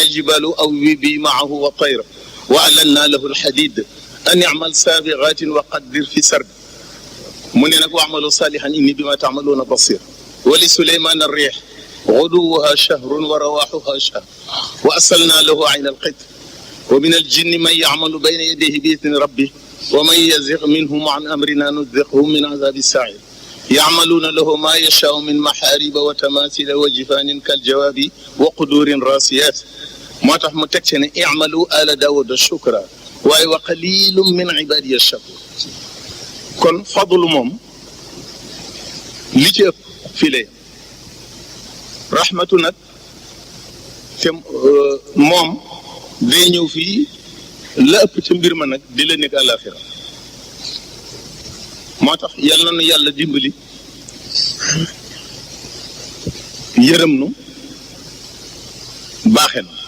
يا جبال أوبي بي معه والطير وألنا له الحديد أن يعمل سابغات وقدر في سرد من واعملوا صالحا إني بما تعملون بصير ولسليمان الريح غدوها شهر ورواحها شهر وأسلنا له عين القطر ومن الجن من يعمل بين يديه بإذن ربه ومن يزغ منهم عن أمرنا نذقه من عذاب السعير يعملون له ما يشاء من محاريب وتماثيل وجفان كالجواب وقدور راسيات ما تحمل تكتن اعملوا آل داود الشكرا وقليل من عبادي الشكور كن فضل موم لي في لي رحمة نك موم day ñëw fii la ëpp ci mbir ma nag di la nekk àllaaxira moo tax yal na nu yàlla dimbali yërëm nu baaxe na